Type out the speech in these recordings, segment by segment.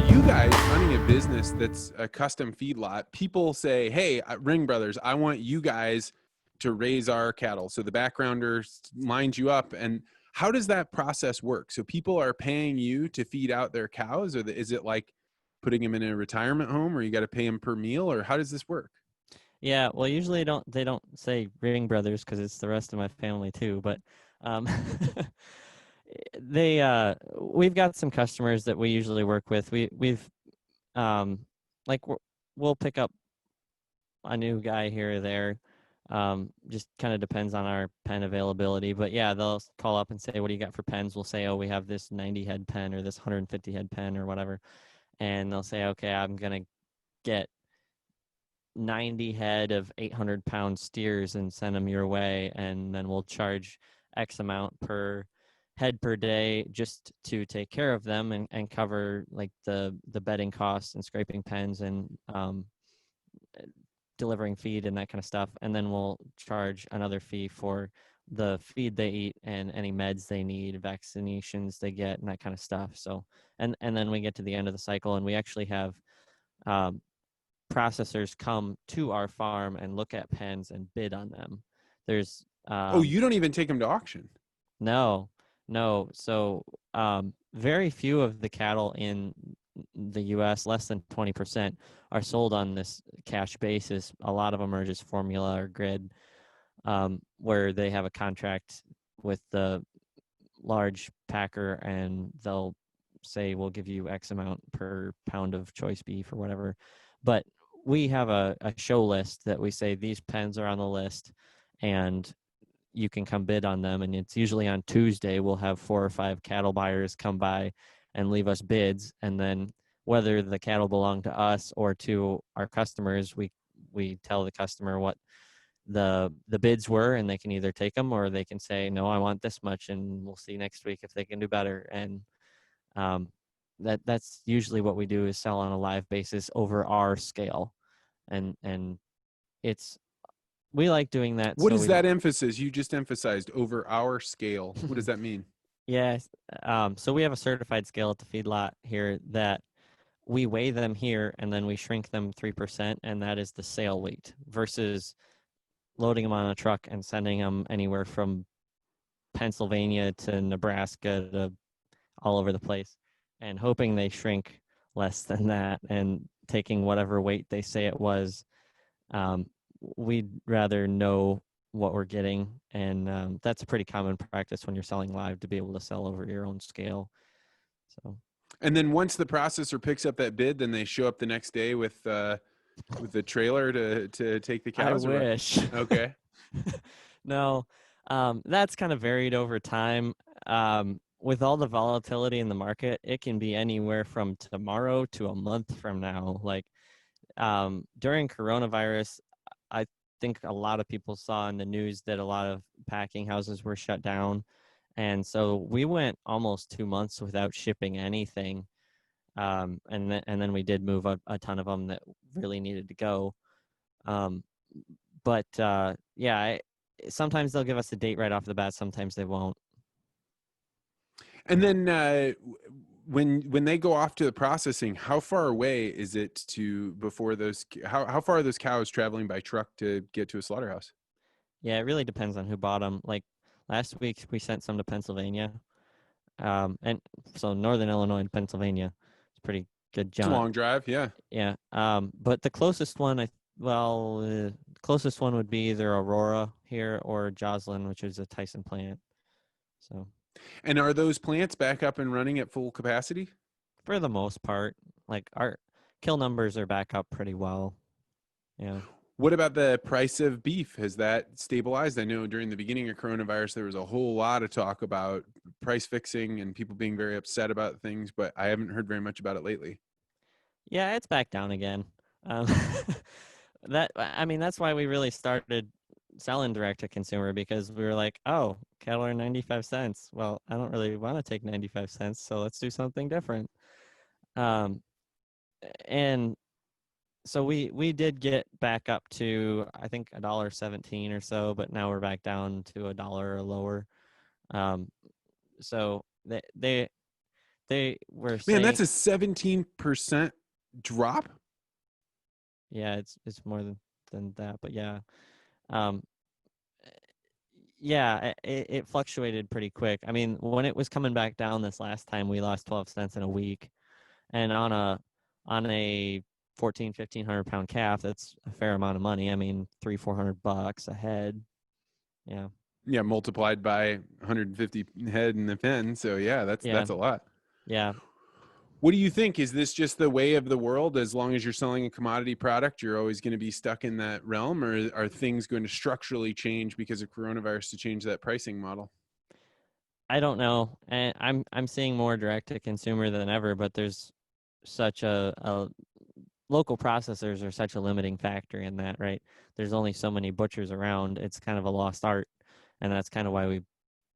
you guys running a business that's a custom feedlot, people say, hey, Ring Brothers, I want you guys to raise our cattle. So the backgrounder lines you up. And how does that process work? So people are paying you to feed out their cows, or is it like putting them in a retirement home, or you got to pay them per meal, or how does this work? Yeah, well, usually they don't say Ring Brothers because it's the rest of my family too. But um, we've got some customers that we usually work with. We've like we'll pick up a new guy here or there. Just kind of depends on our pen availability. But yeah, they'll call up and say, "What do you got for pens?" We'll say, "Oh, we have this 90 head pen or this 150 head pen or whatever," and they'll say, "Okay, I'm gonna get 90 head of 800-pound steers and send them your way, and then we'll charge X amount per head per day just to take care of them and cover like the bedding costs and scraping pens and delivering feed and that kind of stuff, and then we'll charge another fee for the feed they eat and any meds they need, vaccinations they get, and that kind of stuff." So and then we get to the end of the cycle, and we actually have processors come to our farm and look at pens and bid on them. There's Oh, you don't even take them to auction? no. So very few of the cattle in the U.S., less than 20%, are sold on this cash basis. A lot of them are just formula or grid, where they have a contract with the large packer and they'll say, we'll give you X amount per pound of choice beef or whatever. But we have a show list that we say these pens are on the list and you can come bid on them. And it's usually on Tuesday. We'll have 4 or 5 cattle buyers come by and leave us bids. And then whether the cattle belong to us or to our customers, we tell the customer what the bids were, and they can either take them or they can say, no, I want this much, and we'll see next week if they can do better. And that's usually what we do, is sell on a live basis over our scale. And it's, we like doing that. What is that emphasis you just emphasized, over our scale? What does that mean? Yes. So we have a certified scale at the feedlot here that we weigh them here and then we shrink them 3%, and that is the sale weight, versus loading them on a truck and sending them anywhere from Pennsylvania to Nebraska to all over the place and hoping they shrink less than that and taking whatever weight they say it was. We'd rather know what we're getting, and that's a pretty common practice when you're selling live, to be able to sell over your own scale. So, and then once the processor picks up that bid, then they show up the next day with the trailer to take the cows. I wish. Okay. No, that's kind of varied over time. With all the volatility in the market, it can be anywhere from tomorrow to a month from now. Like during coronavirus, I think a lot of people saw in the news that a lot of packing houses were shut down. And so we went almost 2 months without shipping anything. And then we did move a ton of them that really needed to go. But sometimes they'll give us a date right off the bat. Sometimes they won't. And then when they go off to the processing, how far away is it to before those? How far are those cows traveling by truck to get to a slaughterhouse? Yeah, it really depends on who bought them. Like last week, we sent some to Pennsylvania, and so Northern Illinois and Pennsylvania. It's a pretty good jaunt. It's a long drive, yeah. Yeah. But the closest one, closest one would be either Aurora here or Joslyn, which is a Tyson plant. So. And are those plants back up and running at full capacity? For the most part, like our kill numbers are back up pretty well. Yeah. What about the price of beef? Has that stabilized? I know during the beginning of coronavirus, there was a whole lot of talk about price fixing and people being very upset about things, but I haven't heard very much about it lately. Yeah, it's back down again. That's why we really started selling direct to consumer, because we were like, oh, cattle are 95 cents. Well, I don't really want to take 95 cents, so let's do something different. And so we did get back up to, I think, $1.17 or so, but now we're back down to $1 or lower. So they they were Man, saying, that's a 17% drop. yeah, it's more than that, but yeah. Um, yeah, it fluctuated pretty quick. I mean, when it was coming back down this last time, we lost 12 cents in a week. And on a 1,500 pound calf, that's a fair amount of money. I mean, $300-400 a head. Yeah. Yeah, multiplied by 150 head in the pen. So yeah, that's a lot. Yeah. What do you think? Is this just the way of the world? As long as you're selling a commodity product, you're always going to be stuck in that realm, or are things going to structurally change because of coronavirus to change that pricing model? I don't know. And I'm seeing more direct to consumer than ever, but there's such a local processors are such a limiting factor in that, right? There's only so many butchers around. It's kind of a lost art, and that's kind of why we've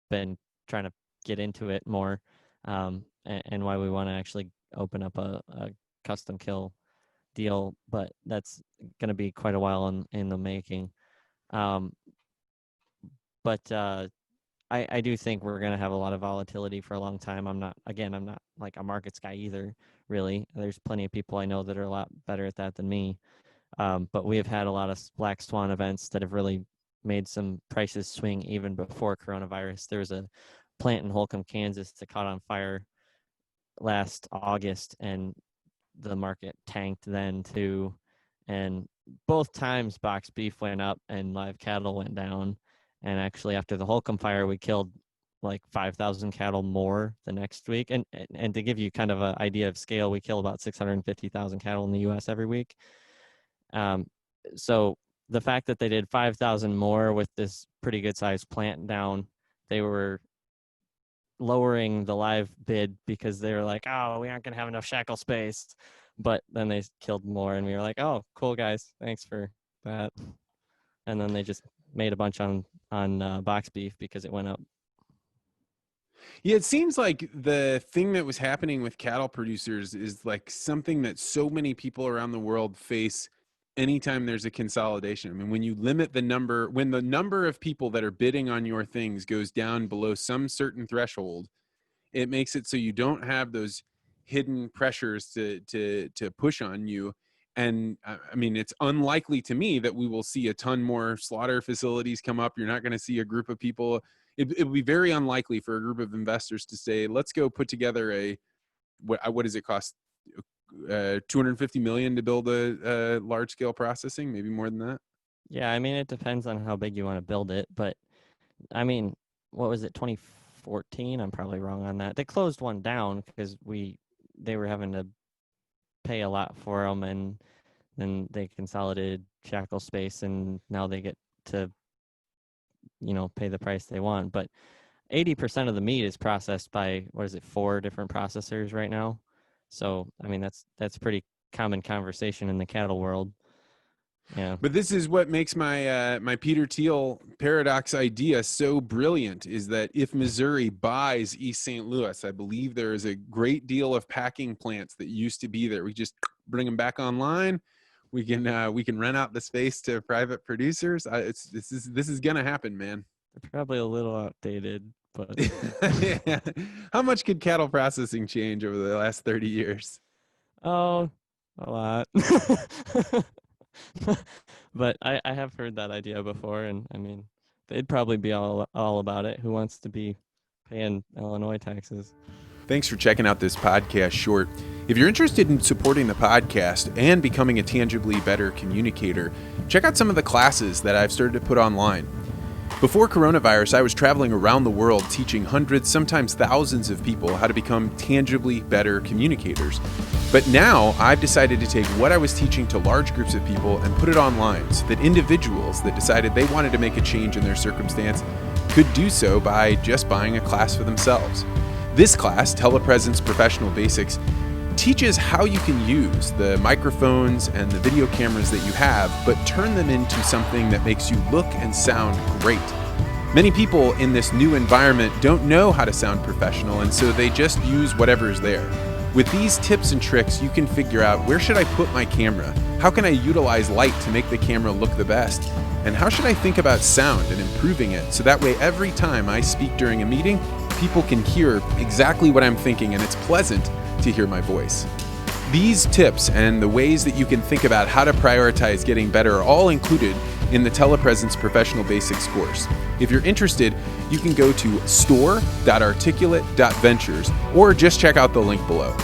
been trying to get into it more, and why we want to actually open up a custom kill deal. But that's going to be quite a while in the making. Um, but I do think we're going to have a lot of volatility for a long time. I'm not like a markets guy either, really. There's plenty of people I know that are a lot better at that than me. But we have had a lot of black swan events that have really made some prices swing even before coronavirus. There was a plant in Holcomb, Kansas that caught on fire last August, and the market tanked then too. And both times box beef went up and live cattle went down. And actually, after the Holcomb fire, we killed like 5,000 cattle more the next week. And to give you kind of an idea of scale, we kill about 650,000 cattle in the U.S. every week. So the fact that they did 5,000 more with this pretty good sized plant down, they were lowering the live bid because they were like, oh, we aren't going to have enough shackle space. But then they killed more, and we were like, oh, cool, guys. Thanks for that. And then they just made a bunch on box beef because it went up. Yeah, it seems like the thing that was happening with cattle producers is like something that so many people around the world face anytime there's a consolidation. I mean, when you limit the number, when the number of people that are bidding on your things goes down below some certain threshold, it makes it so you don't have those hidden pressures to push on you. And I mean, it's unlikely to me that we will see a ton more slaughter facilities come up. You're not going to see a group of people. It would be very unlikely for a group of investors to say, let's go put together what does it cost? 250 million to build a large scale processing, maybe more than that. Yeah, I mean, it depends on how big you want to build it. But I mean, what was it, 2014? I'm probably wrong on that. They closed one down because they were having to pay a lot for them, and then they consolidated shackle space, and now they get to pay the price they want. But 80% of the meat is processed by 4 different processors right now. So I mean, that's pretty common conversation in the cattle world. Yeah. But this is what makes my my Peter Thiel paradox idea so brilliant, is that if Missouri buys East St. Louis, I believe there is a great deal of packing plants that used to be there. We just bring them back online. We can rent out the space to private producers. This is gonna happen, man. They're probably a little outdated, but Yeah. How much could cattle processing change over the last 30 years? oh, a lot. But I have heard that idea before, and I mean, they'd probably be all about it. Who wants to be paying Illinois taxes? Thanks for checking out this podcast short. If you're interested in supporting the podcast and becoming a tangibly better communicator, check out some of the classes that I've started to put online. Before coronavirus, I was traveling around the world teaching hundreds, sometimes thousands of people how to become tangibly better communicators. But now I've decided to take what I was teaching to large groups of people and put it online so that individuals that decided they wanted to make a change in their circumstance could do so by just buying a class for themselves. This class, Telepresence Professional Basics, teaches how you can use the microphones and the video cameras that you have, but turn them into something that makes you look and sound great. Many people in this new environment don't know how to sound professional, and so they just use whatever is there. With these tips and tricks, you can figure out, where should I put my camera? How can I utilize light to make the camera look the best? And how should I think about sound and improving it so that way every time I speak during a meeting, people can hear exactly what I'm thinking, and it's pleasant to hear my voice. These tips and the ways that you can think about how to prioritize getting better are all included in the Telepresence Professional Basics course. If you're interested, you can go to store.articulate.ventures or just check out the link below.